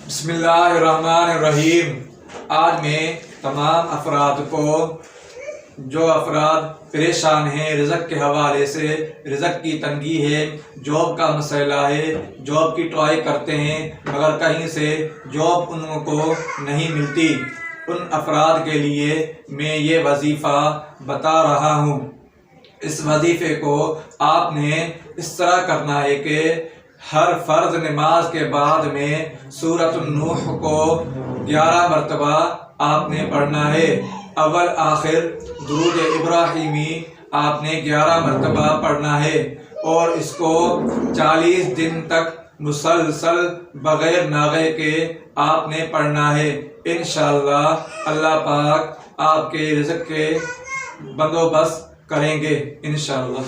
بسم اللہ الرحمن الرحیم۔ آج میں تمام افراد کو، جو افراد پریشان ہیں رزق کے حوالے سے، رزق کی تنگی ہے، جاب کا مسئلہ ہے، جاب کی ٹرائی کرتے ہیں مگر کہیں سے جاب ان کو نہیں ملتی، ان افراد کے لیے میں یہ وظیفہ بتا رہا ہوں۔ اس وظیفے کو آپ نے اس طرح کرنا ہے کہ ہر فرض نماز کے بعد میں سورۃ النوح کو 11 مرتبہ آپ نے پڑھنا ہے۔ اول آخر درود ابراہیمی آپ نے 11 مرتبہ پڑھنا ہے اور اس کو 40 دن تک مسلسل بغیر ناغے کے آپ نے پڑھنا ہے۔ انشاءاللہ اللہ پاک آپ کے رزق کے بندوبست کریں گے انشاءاللہ۔